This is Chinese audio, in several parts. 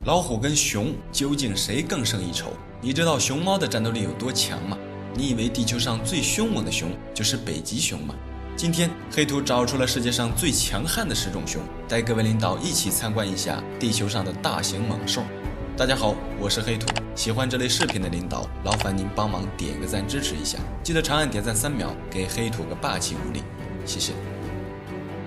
老虎跟熊究竟谁更胜一筹？你知道熊猫的战斗力有多强吗？你以为地球上最凶猛的熊就是北极熊吗？今天黑土找出了世界上最强悍的10种熊，带各位领导一起参观一下地球上的大型猛兽。大家好，我是黑土，喜欢这类视频的领导，劳烦您帮忙点个赞支持一下，记得长按点赞3秒，给黑土个霸气鼓励，谢谢。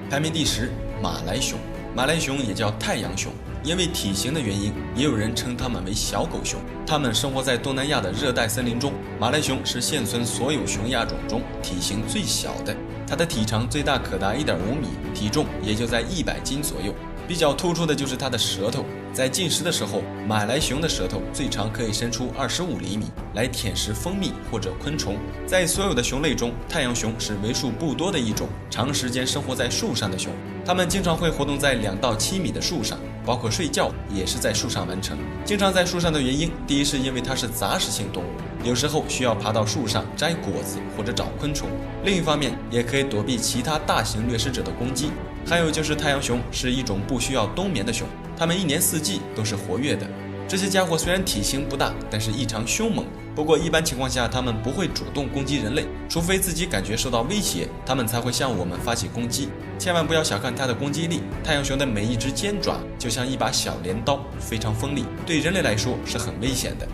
排名第10，马来熊。马来熊也叫太阳熊，因为体型的原因，也有人称它们为小狗熊。它们生活在东南亚的热带森林中。马来熊是现存所有熊亚种中体型最小的，它的体长最大可达1.5米，体重也就在100斤左右。比较突出的就是它的舌头，在进食的时候，马来熊的舌头最长可以伸出25厘米，来舔食蜂蜜或者昆虫。在所有的熊类中，太阳熊是为数不多的一种长时间生活在树上的熊。它们经常会活动在2到7米的树上，包括睡觉也是在树上完成。经常在树上的原因，第一是因为它是杂食性动物，有时候需要爬到树上摘果子或者找昆虫；另一方面，也可以躲避其他大型掠食者的攻击。还有就是太阳熊是一种不需要冬眠的熊，它们1年4季都是活跃的。这些家伙虽然体型不大，但是异常凶猛。不过一般情况下，它们不会主动攻击人类，除非自己感觉受到威胁，它们才会向我们发起攻击。千万不要小看它的攻击力，太阳熊的每一只尖爪就像一把小镰刀，非常锋利，对人类来说是很危险的。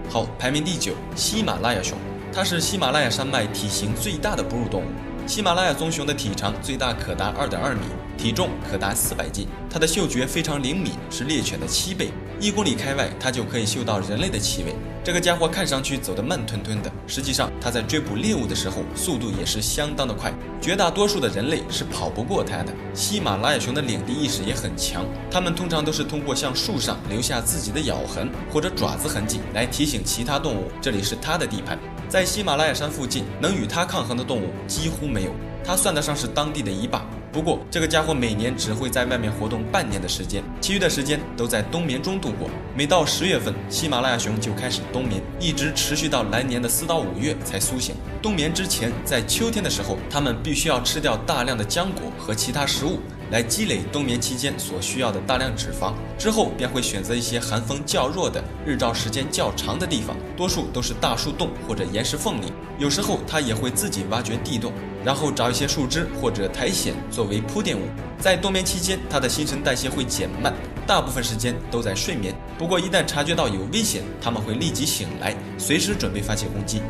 好，排名第9，喜马拉雅熊。它是喜马拉雅山脉体型最大的哺乳动物。喜马拉雅棕熊的体长最大可达2.2米，体重可达400斤。它的嗅觉非常灵敏，是猎犬的7倍。1公里开外，它就可以嗅到人类的气味。这个家伙看上去走得慢吞吞的，实际上它在追捕猎物的时候，速度也是相当的快。绝大多数的人类是跑不过它的。喜马拉雅熊的领地意识也很强，它们通常都是通过向树上留下自己的咬痕或者爪子痕迹来提醒其他动物，这里是它的地盘。在喜马拉雅山附近，能与它抗衡的动物几乎没有，它算得上是当地的一霸。不过这个家伙每年只会在外面活动半年的时间，其余的时间都在冬眠中度过。每到10月份，喜马拉雅熊就开始冬眠，一直持续到来年的4到5月才苏醒。冬眠之前，在秋天的时候，它们必须要吃掉大量的浆果和其他食物，来积累冬眠期间所需要的大量脂肪。之后便会选择一些寒风较弱的、日照时间较长的地方，多数都是大树洞或者岩石缝里。有时候它也会自己挖掘地洞，然后找一些树枝或者苔藓作为铺垫物。在冬眠期间，它的新陈代谢会减慢，大部分时间都在睡眠。不过一旦察觉到有危险，它们会立即醒来，随时准备发起攻击。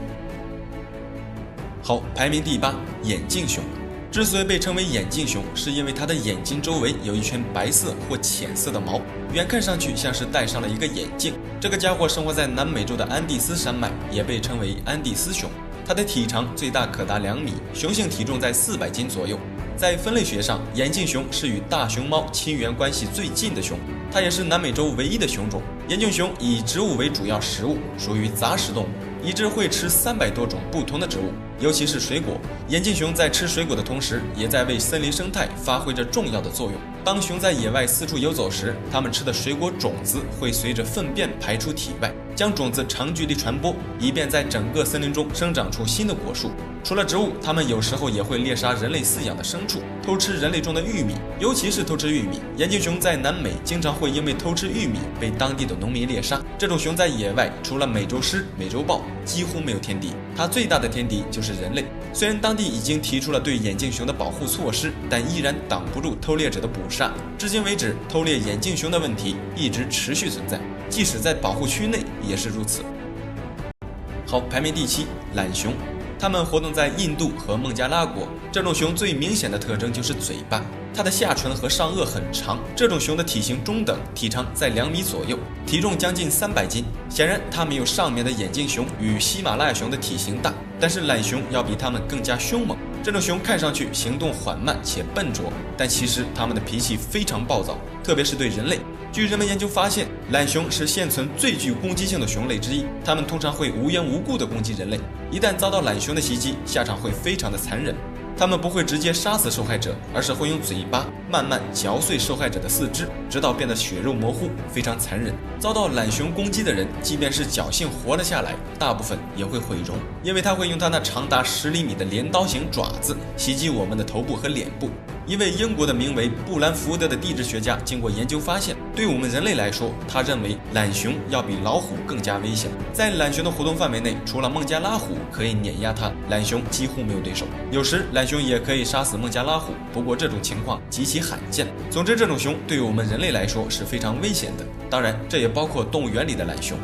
好，排名第8，眼镜熊。之所以被称为眼镜熊，是因为它的眼睛周围有一圈白色或浅色的毛，远看上去像是戴上了一个眼镜。这个家伙生活在南美洲的安第斯山脉，也被称为安第斯熊。它的体长最大可达2米，雄性体重在400斤左右。在分类学上，眼镜熊是与大熊猫亲缘关系最近的熊，它也是南美洲唯一的熊种。眼镜熊以植物为主要食物，属于杂食动物，一只会吃300多种不同的植物，尤其是水果。眼镜熊在吃水果的同时，也在为森林生态发挥着重要的作用。当熊在野外四处游走时，它们吃的水果种子会随着粪便排出体外，将种子长距离传播，以便在整个森林中生长出新的果树。除了植物，它们有时候也会猎杀人类饲养的牲畜，偷吃人类种的玉米，尤其是偷吃玉米。眼镜熊在南美经常会因为偷吃玉米被当地的农民猎杀。这种熊在野外除了美洲狮、美洲豹，几乎没有天敌，它最大的天敌就是人类。虽然当地已经提出了对眼镜熊的保护措施，但依然挡不住偷猎者的捕杀。至今为止，偷猎眼镜熊的问题一直持续存在，即使在保护区内也是如此。好，排名第7，懒熊。它们活动在印度和孟加拉国。这种熊最明显的特征就是嘴巴，它的下唇和上颚很长。这种熊的体型中等，体长在2米左右，体重将近300斤。显然它没有上面的眼镜熊与喜马拉雅熊的体型大，但是懒熊要比它们更加凶猛。这种熊看上去行动缓慢且笨拙，但其实它们的脾气非常暴躁，特别是对人类。据人们研究发现，懒熊是现存最具攻击性的熊类之一，它们通常会无缘无故地攻击人类。一旦遭到懒熊的袭击，下场会非常的残忍。它们不会直接杀死受害者，而是会用嘴巴慢慢嚼碎受害者的四肢，直到变得血肉模糊，非常残忍。遭到懒熊攻击的人，即便是侥幸活了下来，大部分也会毁容，因为它会用它那长达10厘米的镰刀形爪子袭击我们的头部和脸部。一位英国的名为布兰福德的地质学家经过研究发现，对我们人类来说，他认为懒熊要比老虎更加危险。在懒熊的活动范围内，除了孟加拉虎可以碾压它，懒熊几乎没有对手。有时懒熊也可以杀死孟加拉虎，不过这种情况极其罕见。总之，这种熊对于我们人类来说是非常危险的，当然这也包括动物园里的懒熊。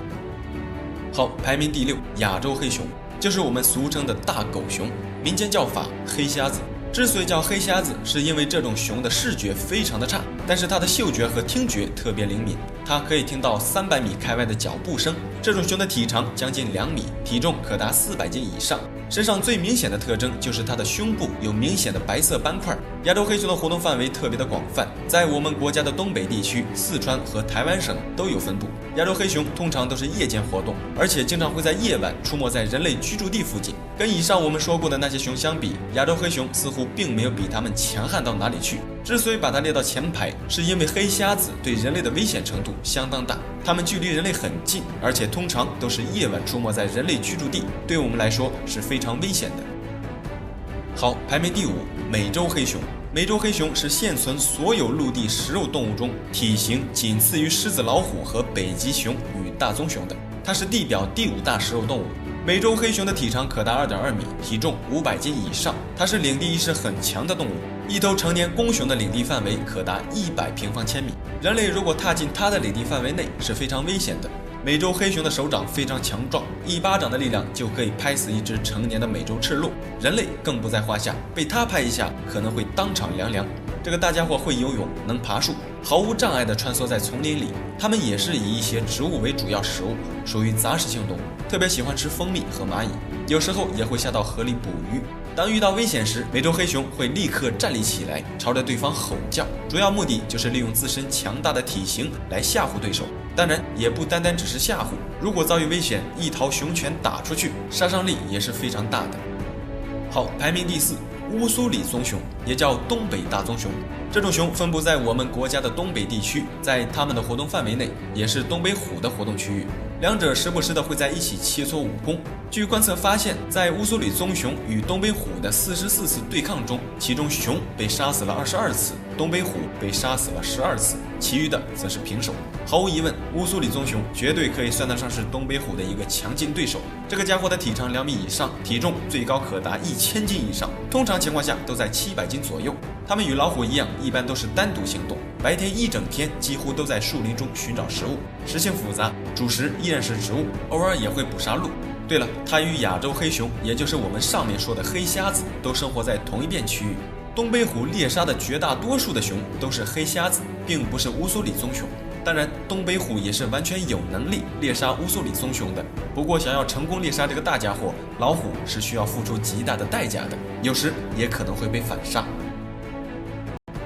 好，排名第6，亚洲黑熊，就是我们俗称的大狗熊，民间叫法黑瞎子。之所以叫黑瞎子，是因为这种熊的视觉非常的差，但是它的嗅觉和听觉特别灵敏，它可以听到300米开外的脚步声。这种熊的体长将近2米，体重可达400斤以上。身上最明显的特征就是它的胸部有明显的白色斑块。亚洲黑熊的活动范围特别的广泛，在我们国家的东北地区、四川和台湾省都有分布。亚洲黑熊通常都是夜间活动，而且经常会在夜晚出没在人类居住地附近。跟以上我们说过的那些熊相比，亚洲黑熊似乎并没有比它们强悍到哪里去。之所以把它列到前排，是因为黑瞎子对人类的危险程度相当大，它们距离人类很近，而且通常都是夜晚出没在人类居住地，对我们来说是非常危险的。好，排名第5，美洲黑熊。美洲黑熊是现存所有陆地食肉动物中体型仅次于狮子、老虎和北极熊与大棕熊的，它是地表第5大食肉动物。美洲黑熊的体长可达2.2米，体重500斤以上，它是领地意识很强的动物。一头成年公熊的领地范围可达100平方千米，人类如果踏进它的领地范围内是非常危险的。美洲黑熊的手掌非常强壮，1巴掌的力量就可以拍死一只成年的美洲赤鹿，人类更不在话下，被它拍一下可能会当场凉凉。这个大家伙会游泳，能爬树，毫无障碍地穿梭在丛林里。它们也是以一些植物为主要食物，属于杂食性动物，特别喜欢吃蜂蜜和蚂蚁，有时候也会下到河里捕鱼。当遇到危险时，美洲黑熊会立刻站立起来，朝着对方吼叫，主要目的就是利用自身强大的体型来吓唬对手。当然，也不单单只是吓唬，如果遭遇危险，一套熊拳打出去，杀伤力也是非常大的。好，排名第4，乌苏里棕熊，也叫东北大棕熊。这种熊分布在我们国家的东北地区，在它们的活动范围内，也是东北虎的活动区域。两者时不时的会在一起切磋武功。据观测发现，在乌苏里棕熊与东北虎的44次对抗中，其中熊被杀死了22次，东北虎被杀死了12次，其余的则是平手。毫无疑问，乌苏里棕熊绝对可以算得上是东北虎的一个强劲对手。这个家伙的体长2米以上，体重最高可达1000斤以上，通常情况下都在700斤左右。它们与老虎一样，一般都是单独行动，白天一整天几乎都在树林中寻找食物，食性复杂，主食依然是植物，偶尔也会捕杀鹿。对了，它与亚洲黑熊，也就是我们上面说的黑瞎子，都生活在同一片区域。东北虎猎杀的绝大多数的熊都是黑瞎子，并不是乌苏里棕熊。当然，东北虎也是完全有能力猎杀乌苏里棕熊的。不过，想要成功猎杀这个大家伙，老虎是需要付出极大的代价的，有时也可能会被反杀。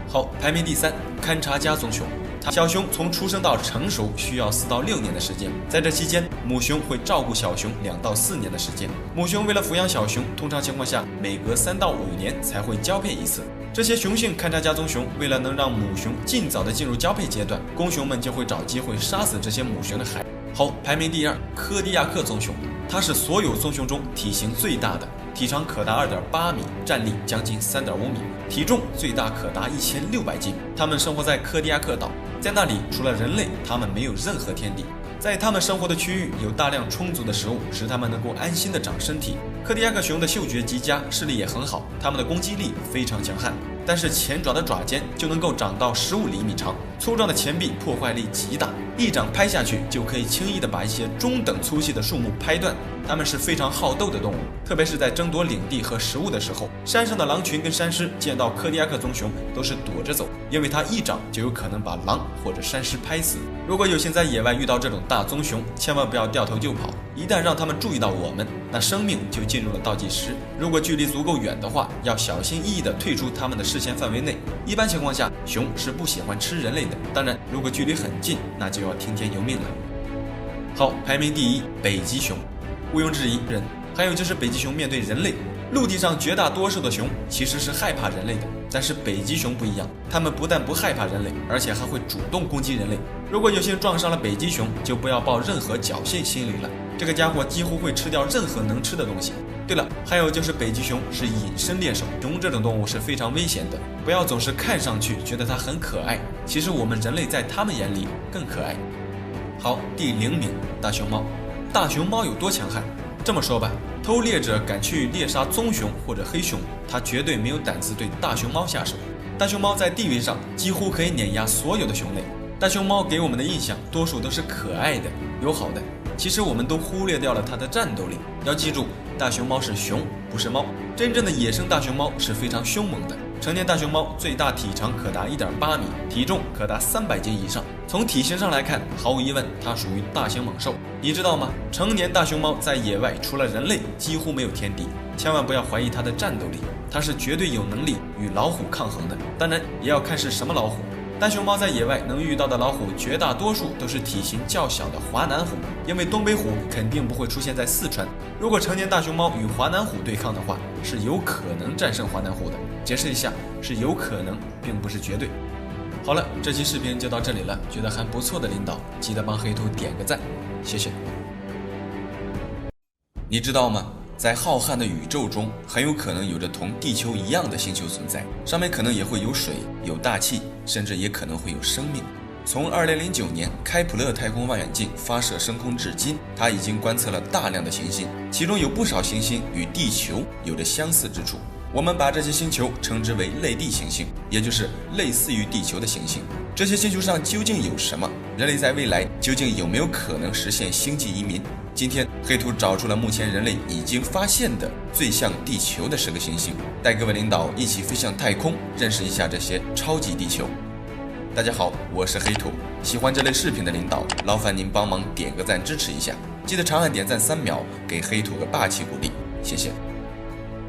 好，排名第3，堪察加棕熊。小熊从出生到成熟需要4到6年的时间，在这期间，母熊会照顾小熊2到4年的时间。母熊为了抚养小熊，通常情况下每隔3到5年才会交配一次。这些雄性堪察加棕熊为了能让母熊尽早的进入交配阶段，公熊们就会找机会杀死这些母熊的孩子。好，排名第2，科迪亚克棕熊。它是所有棕熊中体型最大的，体长可达2.8米，站立将近3.5米，体重最大可达1600斤。它们生活在科迪亚克岛，在那里除了人类，它们没有任何天敌。在它们生活的区域有大量充足的食物，使它们能够安心的长身体。科迪亚克熊的嗅觉极佳，视力也很好，它们的攻击力非常强悍。但是前爪的爪尖就能够长到15厘米长，粗壮的前臂破坏力极大，一掌拍下去就可以轻易的把一些中等粗细的树木拍断。它们是非常好斗的动物，特别是在争夺领地和食物的时候，山上的狼群跟山狮见到科迪亚克棕熊都是躲着走，因为它一掌就有可能把狼或者山狮拍死。如果有幸在野外遇到这种大棕熊，千万不要掉头就跑，一旦让它们注意到我们，那生命就进入了倒计时。如果距离足够远的话，要小心翼翼地退出它们的视线范围内。一般情况下，熊是不喜欢吃人类的，当然如果距离很近，那就要听天由命了。好，排名第1，北极熊。毋庸置疑，人。还有就是北极熊面对人类，陆地上绝大多数的熊其实是害怕人类的，但是北极熊不一样，它们不但不害怕人类，而且还会主动攻击人类。如果有幸撞上了北极熊，就不要抱任何侥幸心理了，这个家伙几乎会吃掉任何能吃的东西。对了，还有就是北极熊是隐身猎手，熊这种动物是非常危险的，不要总是看上去觉得它很可爱，其实我们人类在它们眼里更可爱。好，第0名，大熊猫。大熊猫有多强悍？这么说吧，偷猎者敢去猎杀棕熊或者黑熊，他绝对没有胆子对大熊猫下手。大熊猫在地位上几乎可以碾压所有的熊类。大熊猫给我们的印象多数都是可爱的、友好的，其实我们都忽略掉了它的战斗力。要记住，大熊猫是熊，不是猫。真正的野生大熊猫是非常凶猛的。成年大熊猫最大体长可达1.8米，体重可达300斤以上。从体型上来看，毫无疑问，它属于大型猛兽。你知道吗？成年大熊猫在野外除了人类几乎没有天敌，千万不要怀疑它的战斗力，它是绝对有能力与老虎抗衡的。当然，也要看是什么老虎。大熊猫在野外能遇到的老虎，绝大多数都是体型较小的华南虎，因为东北虎肯定不会出现在四川。如果成年大熊猫与华南虎对抗的话，是有可能战胜华南虎的。解释一下，是有可能，并不是绝对。好了，这期视频就到这里了，觉得还不错的领导，记得帮黑兔点个赞，谢谢。你知道吗？在浩瀚的宇宙中，很有可能有着同地球一样的星球存在，上面可能也会有水、有大气，甚至也可能会有生命。从2009年开普勒太空望远镜发射升空至今，它已经观测了大量的行星，其中有不少行星与地球有着相似之处。我们把这些星球称之为类地行星，也就是类似于地球的行星。这些星球上究竟有什么？人类在未来究竟有没有可能实现星际移民？今天黑兔找出了目前人类已经发现的最像地球的10个行星，带各位领导一起飞向太空，认识一下这些超级地球。大家好，我是黑兔。喜欢这类视频的领导，劳烦您帮忙点个赞支持一下，记得长按点赞3秒，给黑兔个霸气鼓励，谢谢。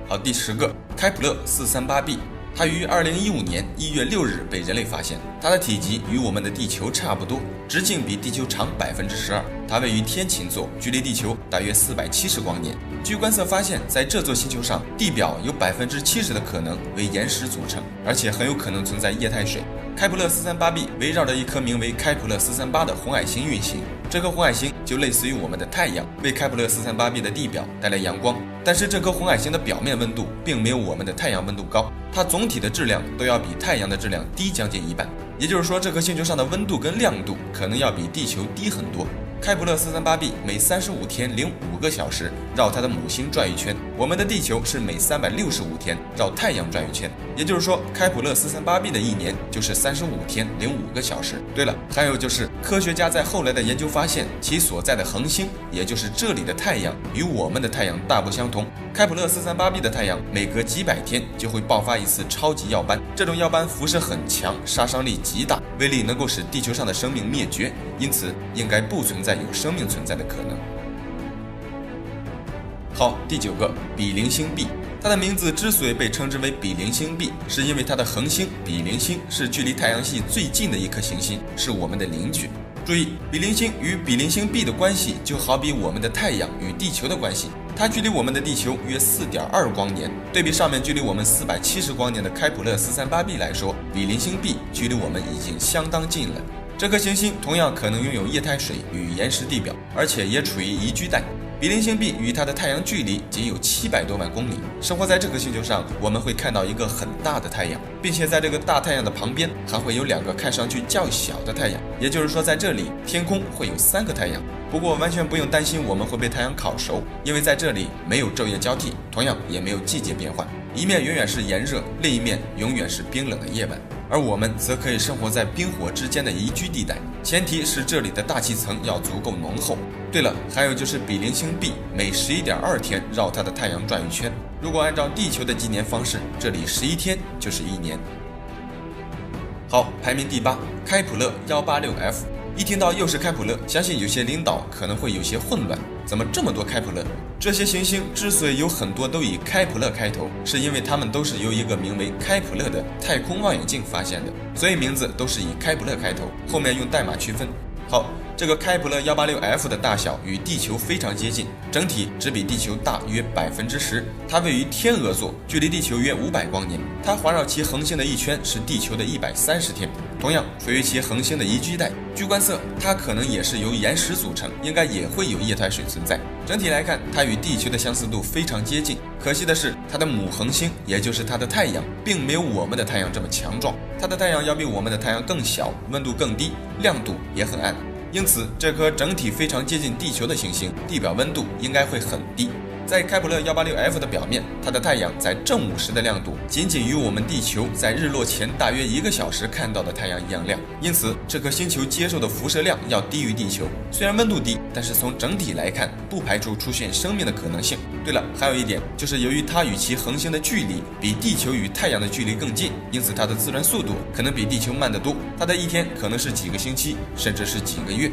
好，第10个，开普勒438b，它于2015年1月6日被人类发现，它的体积与我们的地球差不多，直径比地球长12%，它位于天琴座，距离地球大约470光年。据观测发现，在这座星球上，地表有70%的可能为岩石组成，而且很有可能存在液态水。开普勒438b围绕着一颗名为开普勒438的红矮星运行，这颗红矮星就类似于我们的太阳，为开普勒438b的地表带来阳光。但是这颗红矮星的表面温度并没有我们的太阳温度高，它总体的质量都要比太阳的质量低将近1半。也就是说，这颗星球上的温度跟亮度可能要比地球低很多。开普勒438b每35天0.5个小时绕它的母星转一圈，我们的地球是每365天绕太阳转一圈。也就是说，开普勒438b的一年就是35天0.5个小时。对了，还有就是科学家在后来的研究发现，其所在的恒星，也就是这里的太阳，与我们的太阳大不相同。开普勒438b的太阳每隔几百天就会爆发一次超级耀斑，这种耀斑辐射很强，杀伤力极大，威力能够使地球上的生命灭绝，因此应该不存在有生命存在的可能。好，第9个，比邻星 B。它的名字之所以被称之为比邻星 B， 是因为它的恒星比邻星是距离太阳系最近的一颗行星，是我们的邻居。注意，比邻星与比邻星 B 的关系就好比我们的太阳与地球的关系，它距离我们的地球约4.2光年，对比上面距离我们470光年的开普勒438b来说，比邻星 B 距离我们已经相当近了。这颗行星同样可能拥有液态水与岩石地表，而且也处于宜居带。比邻星 B 与它的太阳距离仅有700多万公里。生活在这颗星球上，我们会看到一个很大的太阳，并且在这个大太阳的旁边还会有2个看上去较小的太阳。也就是说，在这里天空会有3个太阳。不过完全不用担心我们会被太阳烤熟，因为在这里没有昼夜交替，同样也没有季节变换，一面永远是炎热，另一面永远是冰冷的夜晚。而我们则可以生活在冰火之间的宜居地带，前提是这里的大气层要足够浓厚。对了，还有就是比邻星 B 每11.2天绕它的太阳转一圈，如果按照地球的纪年方式，这里11天就是1年。好，排名第8，开普勒186f。一听到又是开普勒，相信有些领导可能会有些混乱，怎么这么多开普勒？这些行星之所以有很多都以开普勒开头，是因为它们都是由一个名为开普勒的太空望远镜发现的，所以名字都是以开普勒开头，后面用代码区分。好，这个开普勒186f的大小与地球非常接近，整体只比地球大约10%。它位于天鹅座，距离地球约500光年。它环绕其恒星的一圈是地球的130天，同样处于其恒星的宜居带。据观测，它可能也是由岩石组成，应该也会有液态水存在。整体来看，它与地球的相似度非常接近。可惜的是，它的母恒星，也就是它的太阳，并没有我们的太阳这么强壮。它的太阳要比我们的太阳更小，温度更低，亮度也很暗。因此，这颗整体非常接近地球的行星，地表温度应该会很低。在开普勒 186F 的表面，它的太阳在正午时的亮度仅仅与我们地球在日落前大约1个小时看到的太阳一样亮，因此这颗星球接受的辐射量要低于地球。虽然温度低，但是从整体来看，不排除出现生命的可能性。对了，还有一点就是由于它与其恒星的距离比地球与太阳的距离更近，因此它的自转速度可能比地球慢得多，它的一天可能是几个星期，甚至是几个月。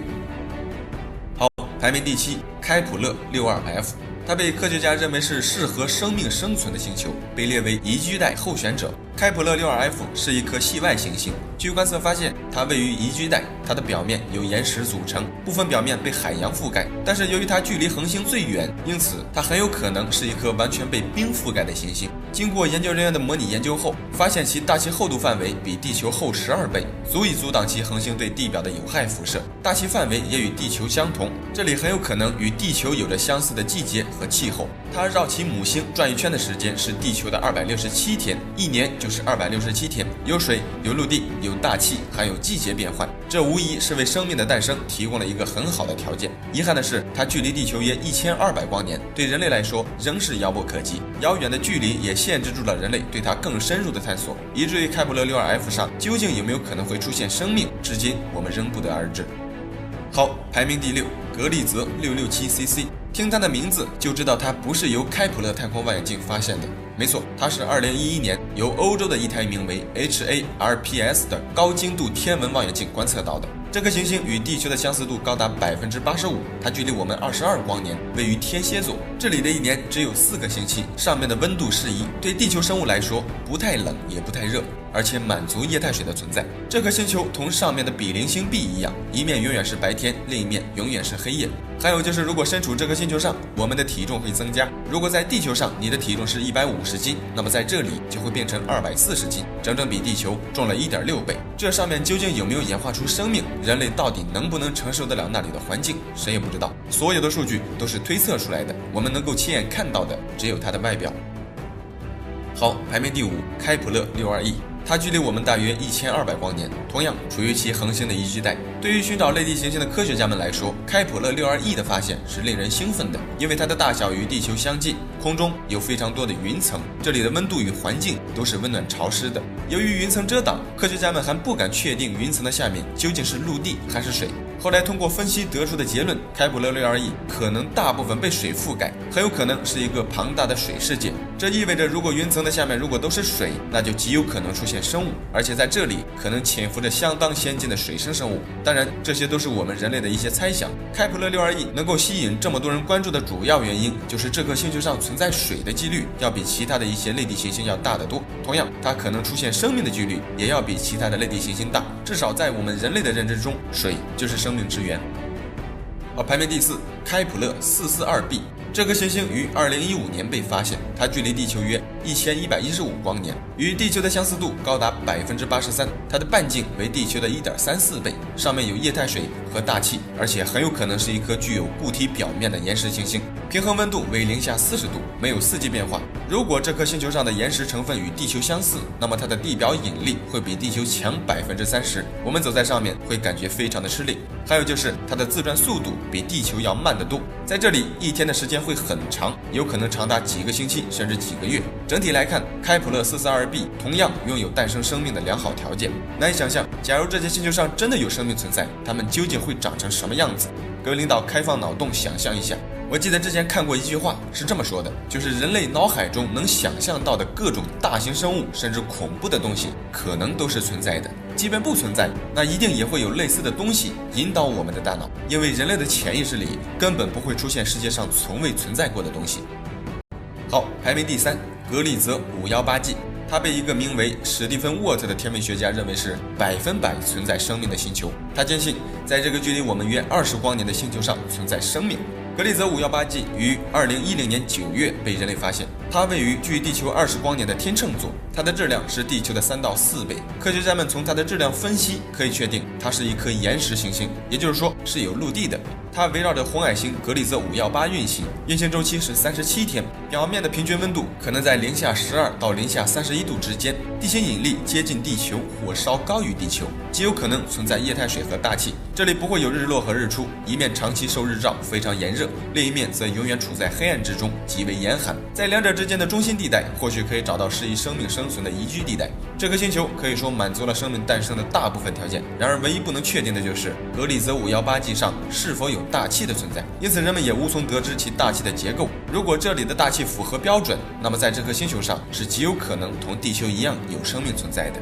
好，排名第7，开普勒 62F。它被科学家认为是适合生命生存的星球，被列为宜居带候选者。开普勒 62F 是一颗系外行星，据观测发现，它位于宜居带，它的表面由岩石组成，部分表面被海洋覆盖。但是由于它距离恒星最远，因此它很有可能是一颗完全被冰覆盖的行星。经过研究人员的模拟研究后，发现其大气厚度范围比地球厚12倍，足以阻挡其恒星对地表的有害辐射。大气范围也与地球相同，这里很有可能与地球有着相似的季节和气候。它绕其母星转一圈的时间是地球的267天，一年就是267天。有水，有陆地，有大气，还有季节变换，这无疑是为生命的诞生提供了一个很好的条件。遗憾的是，它距离地球约1200光年，对人类来说仍是遥不可及。遥远的距离也限制住了人类对它更深入的探索，以至于开普勒 62F 上究竟有没有可能会出现生命，至今我们仍不得而知。好，排名第6，格利泽 667cc。听它的名字就知道它不是由开普勒太空望远镜发现的。没错，它是2011年由欧洲的一台名为 HARPS 的高精度天文望远镜观测到的。这颗行星与地球的相似度高达85%，它距离我们22光年，位于天蝎座。这里的一年只有4个星期，上面的温度适宜，对地球生物来说不太冷也不太热，而且满足液态水的存在。这颗星球同上面的比邻星 B 一样，一面永远是白天，另一面永远是黑夜。还有就是，如果身处这颗星球上，我们的体重会增加。如果在地球上你的体重是150斤，那么在这里就会变成240斤，整整比地球重了1.6倍。这上面究竟有没有演化出生命？人类到底能不能承受得了那里的环境？谁也不知道。所有的数据都是推测出来的，我们能够亲眼看到的只有它的外表。好，排名第5，开普勒 62E。它距离我们大约1200光年，同样处于其恒星的宜居带。对于寻找类地行星的科学家们来说，开普勒 62E 的发现是令人兴奋的，因为它的大小与地球相近，空中有非常多的云层，这里的温度与环境都是温暖潮湿的。由于云层遮挡，科学家们还不敢确定云层的下面究竟是陆地还是水。后来通过分析得出的结论，开普勒 62E 可能大部分被水覆盖，很有可能是一个庞大的水世界。这意味着，如果云层的下面如果都是水，那就极有可能出现生物，而且在这里可能潜伏着相当先进的水生生物。当然，这些都是我们人类的一些猜想。开普勒 62E 能够吸引这么多人关注的主要原因，就是这颗星球上存在水的几率要比其他的一些类地行星要大得多。同样，它可能出现生命的几率也要比其他的类地行星大。至少在我们人类的认知中，水就是生命之源。排名第4，开普勒 442b。这颗行星于2015年被发现，它距离地球约1115光年，与地球的相似度高达83%，它的半径为地球的1.34倍，上面有液态水和大气，而且很有可能是一颗具有固体表面的岩石行星，平衡温度为0°C40度，没有四季变化。如果这颗星球上的岩石成分与地球相似，那么它的地表引力会比地球强30%，我们走在上面会感觉非常的吃力。还有就是它的自转速度比地球要慢得多，在这里一天的时间会很长，有可能长达几个星期甚至几个月。整体来看，开普勒 442b 同样拥有诞生生命的良好条件。难以想象，假如这些星球上真的有生命存在，它们究竟会长成什么样子？各位领导开放脑洞想象一下。我记得之前看过一句话是这么说的，就是人类脑海中能想象到的各种大型生物甚至恐怖的东西可能都是存在的，即便不存在，那一定也会有类似的东西引导我们的大脑，因为人类的潜意识里根本不会出现世界上从未存在过的东西。好，排名第3，格利泽 518G。它被一个名为史蒂芬沃特的天文学家认为是100%存在生命的星球。他坚信，在这个距离我们约20光年的星球上存在生命。格利泽 518G 于2010年9月被人类发现，它位于距地球20光年的天秤座，它的质量是地球的3到4倍。科学家们从它的质量分析可以确定，它是一颗岩石行星，也就是说是有陆地的。它围绕着红矮星格里泽518运行，运行周期是37天，表面的平均温度可能在-12到-31度之间，地心引力接近地球或稍高于地球，极有可能存在液态水和大气。这里不会有日落和日出，一面长期受日照，非常炎热，另一面则永远处在黑暗之中，极为严寒。在两者之间的中心地带，或许可以找到适宜生命生存的宜居地带。这颗星球可以说满足了生命诞生的大部分条件，然而唯一不能确定的就是格里泽518纪上是否有大气的存在，因此人们也无从得知其大气的结构。如果这里的大气符合标准，那么在这颗星球上是极有可能同地球一样有生命存在的。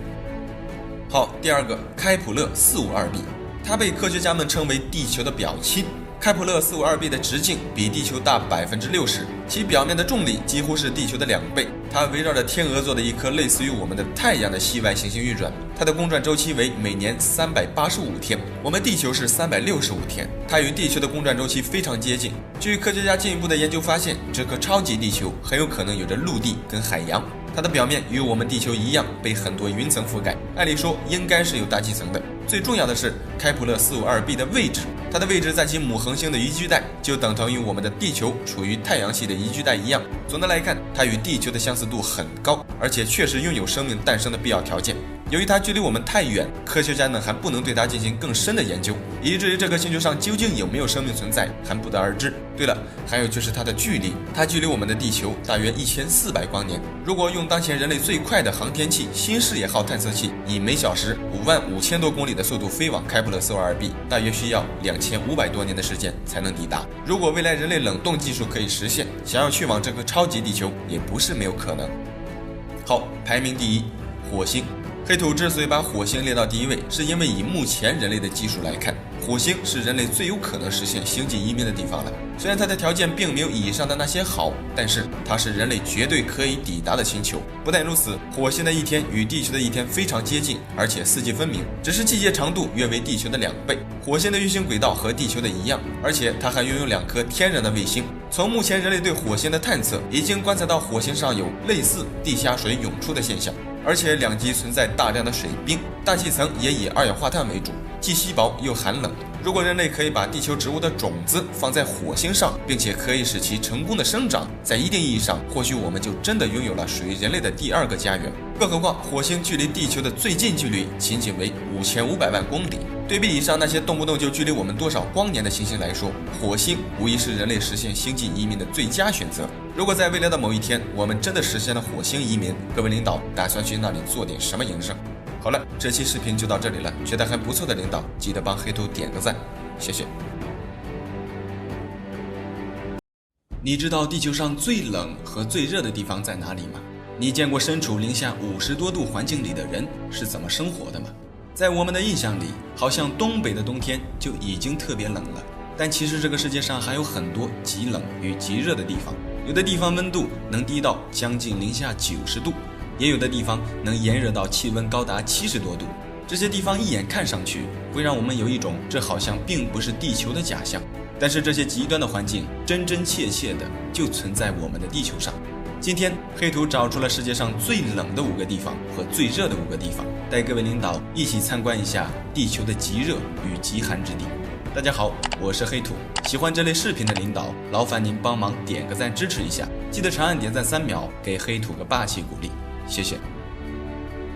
好，第二个，开普勒452b，它被科学家们称为地球的表亲。开普勒452b的直径比地球大60%，其表面的重力几乎是地球的2倍。它围绕着天鹅座的一颗类似于我们的太阳的系外行星运转，它的公转周期为每年385天，我们地球是365天，它与地球的公转周期非常接近。据科学家进一步的研究发现，这颗超级地球很有可能有着陆地跟海洋，它的表面与我们地球一样被很多云层覆盖，按理说应该是有大气层的。最重要的是开普勒452b的位置，它的位置在其母恒星的宜居带，就等同于我们的地球处于太阳系的宜居带一样。总的来看，它与地球的相似度很高，而且确实拥有生命诞生的必要条件。由于它距离我们太远，科学家们还不能对它进行更深的研究，以至于这颗星球上究竟有没有生命存在还不得而知。对了，还有就是它的距离，它距离我们的地球大约1400光年。如果用当前人类最快的航天器新视野号探测器以每小时55000多公里的速度飞往开普勒452b，大约需要2500多年的时间才能抵达。如果未来人类冷冻技术可以实现，想要去往这颗超级地球也不是没有可能。好，排名第一，火星。黑土之所以把火星列到第一位，是因为以目前人类的技术来看，火星是人类最有可能实现星际移民的地方了。虽然它的条件并没有以上的那些好，但是它是人类绝对可以抵达的星球。不但如此，火星的一天与地球的一天非常接近，而且四季分明，只是季节长度约为地球的2倍。火星的运行轨道和地球的一样，而且它还拥有2颗天然的卫星。从目前人类对火星的探测，已经观测到火星上有类似地下水涌出的现象。而且两极存在大量的水冰，大气层也以二氧化碳为主，既稀薄又寒冷。如果人类可以把地球植物的种子放在火星上，并且可以使其成功的生长，在一定意义上，或许我们就真的拥有了属于人类的第2个家园。更何况，火星距离地球的最近距离仅仅为5500万公里。对比以上那些动不动就距离我们多少光年的行星来说，火星无疑是人类实现星际移民的最佳选择。如果在未来的某一天，我们真的实现了火星移民，各位领导打算去那里做点什么营生？好了，这期视频就到这里了，觉得还不错的领导，记得帮黑土点个赞，谢谢。你知道地球上最冷和最热的地方在哪里吗？你见过身处-50多度环境里的人是怎么生活的吗？在我们的印象里，好像东北的冬天就已经特别冷了，但其实这个世界上还有很多极冷与极热的地方，有的地方温度能低到将近-90度，也有的地方能炎热到气温高达70多度。这些地方一眼看上去会让我们有一种这好像并不是地球的假象，但是这些极端的环境真真切切的就存在我们的地球上。今天黑土找出了世界上最冷的5个地方和最热的5个地方，带各位领导一起参观一下地球的极热与极寒之地。大家好，我是黑土，喜欢这类视频的领导，劳烦您帮忙点个赞支持一下，记得长按点赞3秒，给黑土个霸气鼓励，谢谢。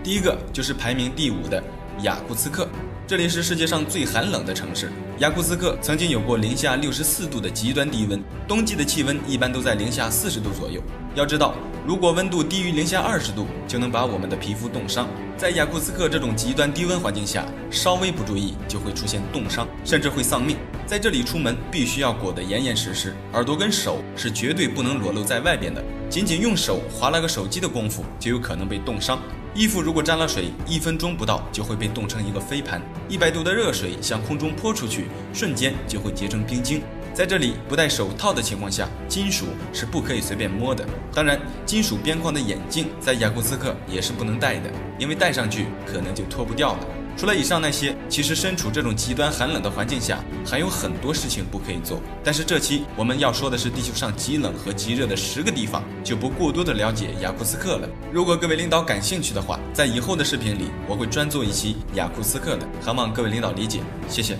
第一个就是排名第5的雅库茨克，这里是世界上最寒冷的城市。雅库茨克曾经有过-64度的极端低温，冬季的气温一般都在-40度左右。要知道，如果温度低于-20度，就能把我们的皮肤冻伤。在雅库茨克这种极端低温环境下，稍微不注意就会出现冻伤，甚至会丧命。在这里出门必须要裹得严严实实，耳朵跟手是绝对不能裸露在外边的，仅仅用手划了个手机的功夫就有可能被冻伤。衣服如果沾了水，1分钟不到就会被冻成一个飞盘。100度的热水向空中泼出去，瞬间就会结成冰晶。在这里不戴手套的情况下，金属是不可以随便摸的。当然，金属边框的眼镜在雅库茨克也是不能戴的，因为戴上去可能就脱不掉了。除了以上那些，其实身处这种极端寒冷的环境下，还有很多事情不可以做。但是这期我们要说的是地球上极冷和极热的10个地方，就不过多的了解雅库茨克了。如果各位领导感兴趣的话，在以后的视频里我会专做一期雅库茨克的，还望各位领导理解，谢谢。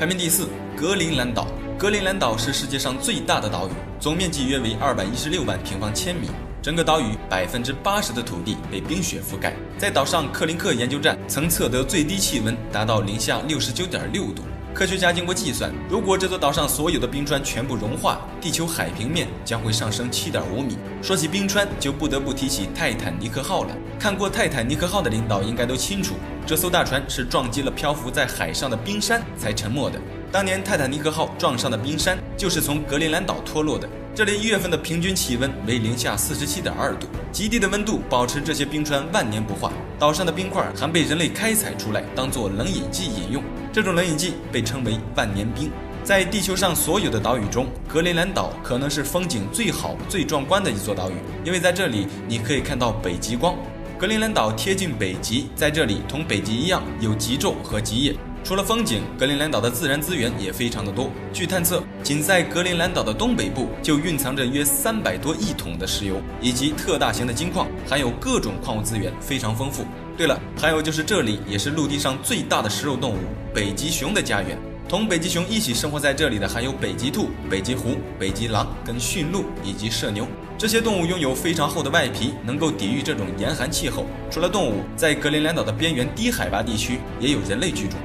排名第4，格陵兰岛。格陵兰岛是世界上最大的岛屿，总面积约为216万平方千米。整个岛屿80%的土地被冰雪覆盖。在岛上，克林克研究站曾测得最低气温达到零下69.6度。科学家经过计算，如果这座岛上所有的冰川全部融化，地球海平面将会上升7.5米。说起冰川，就不得不提起泰坦尼克号了。看过泰坦尼克号的领导应该都清楚，这艘大船是撞击了漂浮在海上的冰山才沉没的。当年泰坦尼克号撞上的冰山就是从格陵兰岛脱落的。这里1月份的平均气温为零下47.2度，极低的温度保持这些冰川万年不化。岛上的冰块还被人类开采出来，当作冷饮剂饮用。这种冷饮剂被称为万年冰。在地球上所有的岛屿中，格陵兰岛可能是风景最好、最壮观的一座岛屿，因为在这里你可以看到北极光。格陵兰岛贴近北极，在这里同北极一样有极昼和极夜。除了风景，格陵兰岛的自然资源也非常的多。据探测，仅在格陵兰岛的东北部就蕴藏着约300多亿桶的石油，以及特大型的金矿，含有各种矿物资源，非常丰富。对了，还有就是这里也是陆地上最大的食肉动物北极熊的家园。同北极熊一起生活在这里的还有北极兔、北极狐、北极狼跟驯鹿以及麝牛。这些动物拥有非常厚的外皮，能够抵御这种严寒气候。除了动物，在格陵兰岛的边缘低海拔地区也有人类居住。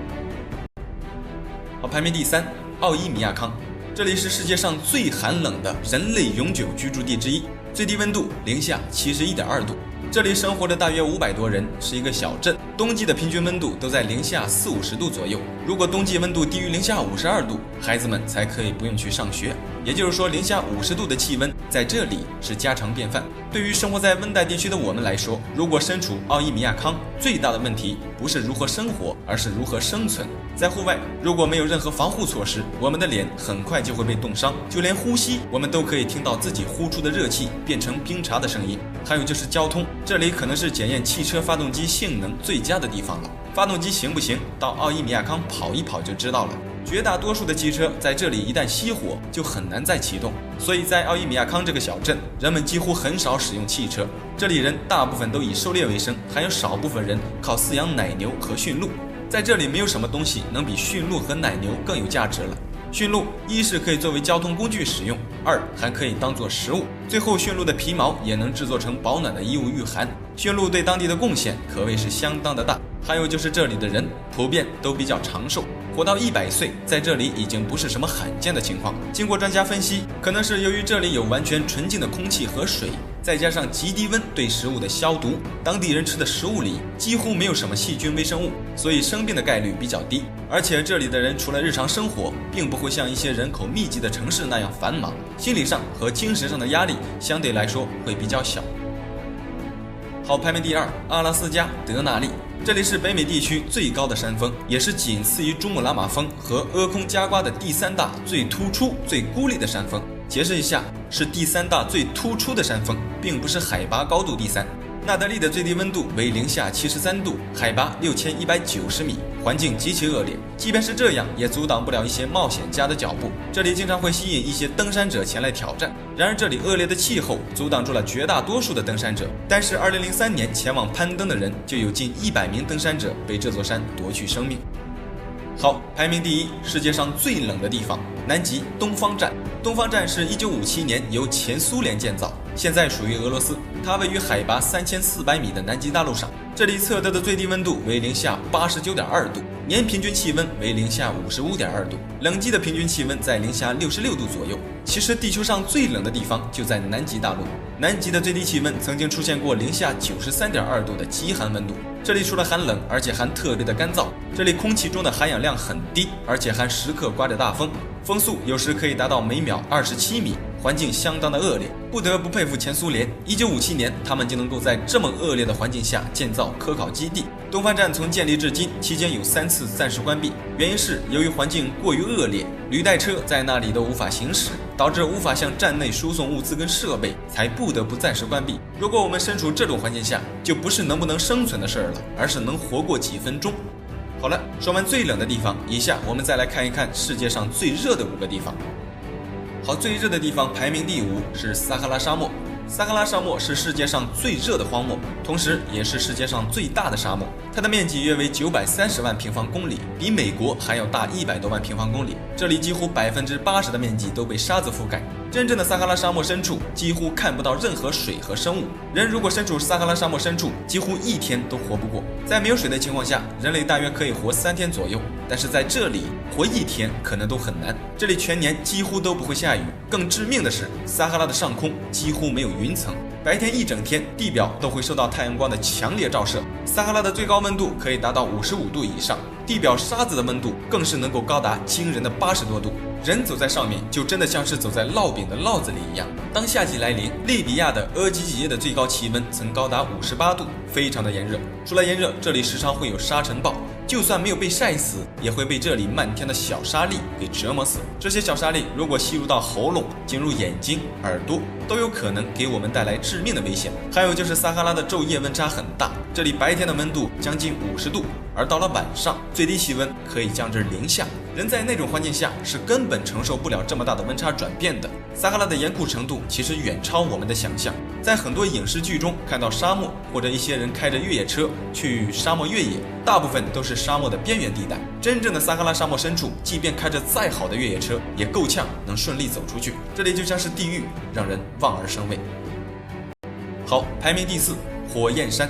好，排名第3，奥伊米亚康。这里是世界上最寒冷的人类永久居住地之一，最低温度零下71.2度。这里生活着大约500多人，是一个小镇。冬季的平均温度都在零下40-50度左右。如果冬季温度低于零下52度，孩子们才可以不用去上学。也就是说，零下50度的气温在这里是家常便饭。对于生活在温带地区的我们来说，如果身处奥伊米亚康，最大的问题不是如何生活，而是如何生存。在户外，如果没有任何防护措施，我们的脸很快就会被冻伤，就连呼吸，我们都可以听到自己呼出的热气变成冰碴的声音。还有就是交通，这里可能是检验汽车发动机性能最佳的地方了。发动机行不行，到奥伊米亚康跑一跑就知道了。绝大多数的汽车在这里一旦熄火就很难再启动，所以在奥伊米亚康这个小镇，人们几乎很少使用汽车。这里人大部分都以狩猎为生，还有少部分人靠饲养奶牛和驯鹿。在这里没有什么东西能比驯鹿和奶牛更有价值了。驯鹿一是可以作为交通工具使用，二还可以当做食物，最后驯鹿的皮毛也能制作成保暖的衣物御寒。驯鹿对当地的贡献可谓是相当的大。还有就是这里的人普遍都比较长寿，活到100岁，在这里已经不是什么罕见的情况。经过专家分析，可能是由于这里有完全纯净的空气和水，再加上极低温对食物的消毒，当地人吃的食物里几乎没有什么细菌微生物，所以生病的概率比较低。而且这里的人除了日常生活，并不会像一些人口密集的城市那样繁忙，心理上和精神上的压力相对来说会比较小。好，排名第2，阿拉斯加德纳利。这里是北美地区最高的山峰，也是仅次于珠穆朗玛峰和阿空加瓜的第3大最突出、最孤立的山峰。解释一下，是第3大最突出的山峰，并不是海拔高度第3。纳德利的最低温度为零下73度，海拔6190米，环境极其恶劣。即便是这样，也阻挡不了一些冒险家的脚步。这里经常会吸引一些登山者前来挑战。然而，这里恶劣的气候阻挡住了绝大多数的登山者。但是，2003年前往攀登的人就有近100名登山者被这座山夺去生命。好，排名第1，世界上最冷的地方——南极东方站。东方站是1957年由前苏联建造，现在属于俄罗斯。它位于海拔3400米的南极大陆上，这里测得的最低温度为零下89.2度，年平均气温为零下55.2度，冷季的平均气温在零下66度左右。其实地球上最冷的地方就在南极大陆，南极的最低气温曾经出现过零下93.2度的极寒温度。这里除了寒冷，而且还特别的干燥。这里空气中的含氧量很低，而且还时刻刮着大风，风速有时可以达到每秒27米，环境相当的恶劣。不得不佩服前苏联，1957年他们就能够在这么恶劣的环境下建造科考基地。东方站从建立至今，期间有3次暂时关闭，原因是由于环境过于恶劣，履带车在那里都无法行驶，导致无法向站内输送物资跟设备，才不得不暂时关闭。如果我们身处这种环境下，就不是能不能生存的事儿了，而是能活过几分钟。好了，说完最冷的地方，以下我们再来看一看世界上最热的5个地方。好，最热的地方排名第5是撒哈拉沙漠。撒哈拉沙漠是世界上最热的荒漠，同时也是世界上最大的沙漠。它的面积约为930万平方公里，比美国还要大100多万平方公里。这里几乎80%的面积都被沙子覆盖。真正的撒哈拉沙漠深处几乎看不到任何水和生物，人如果身处撒哈拉沙漠深处，几乎1天都活不过。在没有水的情况下，人类大约可以活3天左右，但是在这里活1天可能都很难。这里全年几乎都不会下雨，更致命的是，撒哈拉的上空几乎没有云层，白天一整天地表都会受到太阳光的强烈照射。撒哈拉的最高温度可以达到55度以上，地表沙子的温度更是能够高达惊人的80多度。人走在上面，就真的像是走在烙饼的烙子里一样。当夏季来临，利比亚的阿基吉耶的最高气温曾高达58度，非常的炎热。除了炎热，这里时常会有沙尘暴，就算没有被晒死，也会被这里漫天的小沙粒给折磨死。这些小沙粒如果吸入到喉咙、进入眼睛、耳朵，都有可能给我们带来致命的危险。还有就是撒哈拉的昼夜温差很大，这里白天的温度将近50度，而到了晚上，最低气温可以降至0下。人在那种环境下是根本承受不了这么大的温差转变的。撒哈拉的严酷程度其实远超我们的想象。在很多影视剧中看到沙漠或者一些人开着越野车去沙漠越野，大部分都是沙漠的边缘地带。真正的撒哈拉沙漠深处，即便开着再好的越野车，也够呛能顺利走出去。这里就像是地狱，让人望而生畏。好，排名第4，火焰山。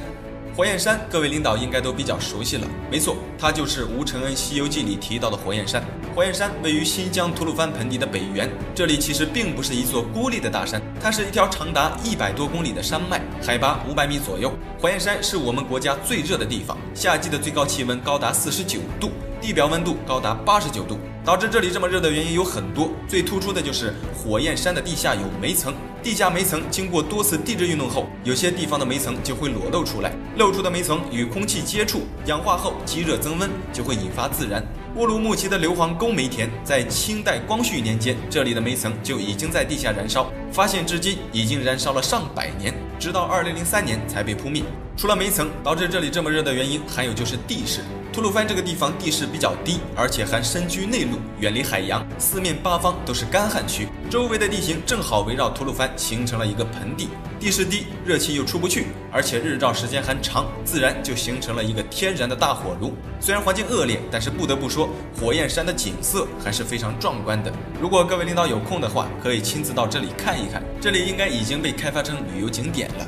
火焰山，各位领导应该都比较熟悉了。没错，它就是吴承恩《西游记》里提到的火焰山。火焰山位于新疆吐鲁番盆地的北缘，这里其实并不是一座孤立的大山，它是一条长达100多公里的山脉，海拔500米左右。火焰山是我们国家最热的地方，夏季的最高气温高达49度，地表温度高达89度。导致这里这么热的原因有很多，最突出的就是火焰山的地下有煤层。地下煤层经过多次地质运动后，有些地方的煤层就会裸露出来，露出的煤层与空气接触，氧化后积热增温，就会引发自燃。乌鲁木齐的硫磺沟煤田在清代光绪年间，这里的煤层就已经在地下燃烧，发现至今已经燃烧了上百年，直到2003年才被扑灭。除了煤层导致这里这么热的原因，还有就是地势。吐鲁番这个地方地势比较低，而且还身居内陆，远离海洋，四面八方都是干旱区，周围的地形正好围绕吐鲁番形成了一个盆地，地势低，热气又出不去，而且日照时间还长，自然就形成了一个天然的大火炉。虽然环境恶劣，但是不得不说，火焰山的景色还是非常壮观的。如果各位领导有空的话，可以亲自到这里看一看，这里应该已经被开发成旅游景点了。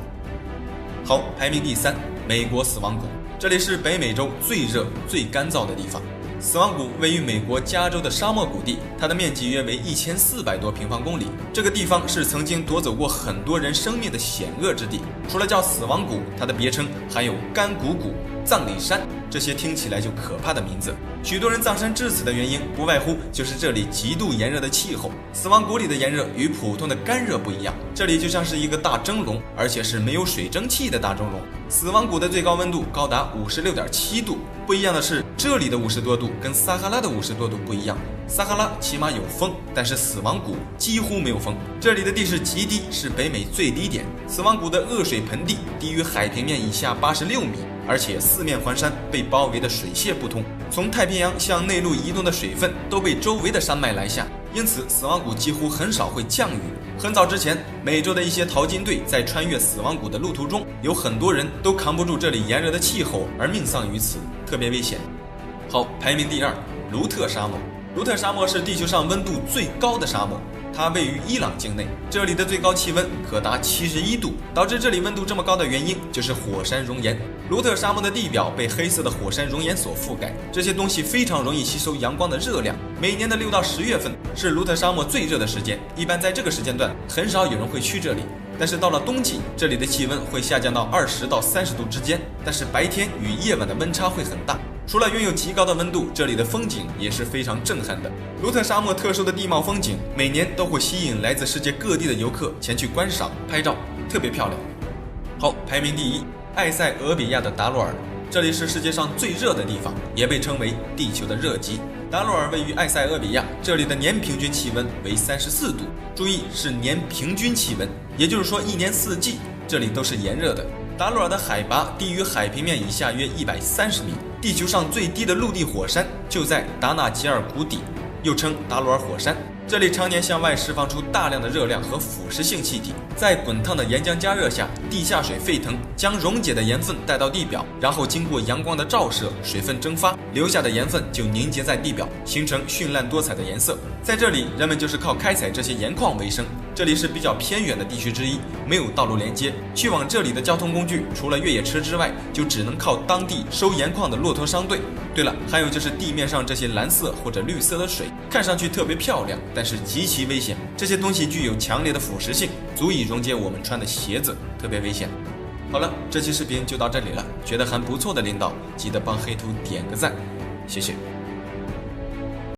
好，排名第3，美国死亡谷。这里是北美洲最热、最干燥的地方。死亡谷位于美国加州的沙漠谷地，它的面积约为1400多平方公里。这个地方是曾经夺走过很多人生命的险恶之地。除了叫死亡谷，它的别称还有干谷谷、葬礼山，这些听起来就可怕的名字。许多人葬身至此的原因，不外乎就是这里极度炎热的气候。死亡谷里的炎热与普通的干热不一样，这里就像是一个大蒸笼，而且是没有水蒸气的大蒸笼。死亡谷的最高温度高达56.7度。不一样的是，这里的50多度跟撒哈拉的50多度不一样。撒哈拉起码有风，但是死亡谷几乎没有风。这里的地势极低，是北美最低点。死亡谷的恶水盆地低于海平面以下86米，而且四面环山，被包围的水泄不通。从太平洋向内陆移动的水分都被周围的山脉拦下，因此死亡谷几乎很少会降雨。很早之前，美洲的一些淘金队在穿越死亡谷的路途中，有很多人都扛不住这里炎热的气候而命丧于此，特别危险。好，排名第2，卢特沙漠。卢特沙漠是地球上温度最高的沙漠，它位于伊朗境内，这里的最高气温可达71度。导致这里温度这么高的原因就是火山熔岩。卢特沙漠的地表被黑色的火山熔岩所覆盖，这些东西非常容易吸收阳光的热量。每年的6到10月份是卢特沙漠最热的时间，一般在这个时间段很少有人会去这里。但是到了冬季，这里的气温会下降到20到30度之间，但是白天与夜晚的温差会很大。除了拥有极高的温度，这里的风景也是非常震撼的。卢特沙漠特殊的地貌风景，每年都会吸引来自世界各地的游客前去观赏、拍照，特别漂亮。好，排名第1，埃塞俄比亚的达洛尔。这里是世界上最热的地方，也被称为地球的热极。达洛尔位于埃塞俄比亚，这里的年平均气温为34度，注意是年平均气温，也就是说一年四季这里都是炎热的。达洛尔的海拔低于海平面以下约130米，地球上最低的陆地火山就在达纳吉尔谷底，又称达洛尔火山。这里常年向外释放出大量的热量和腐蚀性气体，在滚烫的岩浆加热下，地下水沸腾，将溶解的盐分带到地表，然后经过阳光的照射，水分蒸发，留下的盐分就凝结在地表，形成绚烂多彩的颜色。在这里，人们就是靠开采这些盐矿为生。这里是比较偏远的地区之一，没有道路连接，去往这里的交通工具除了越野车之外，就只能靠当地收盐矿的骆驼商队。对了，还有就是地面上这些蓝色或者绿色的水，看上去特别漂亮，但是极其危险。这些东西具有强烈的腐蚀性，足以溶解我们穿的鞋子，特别危险。好了，这期视频就到这里了，觉得还不错的领导，记得帮黑兔点个赞，谢谢。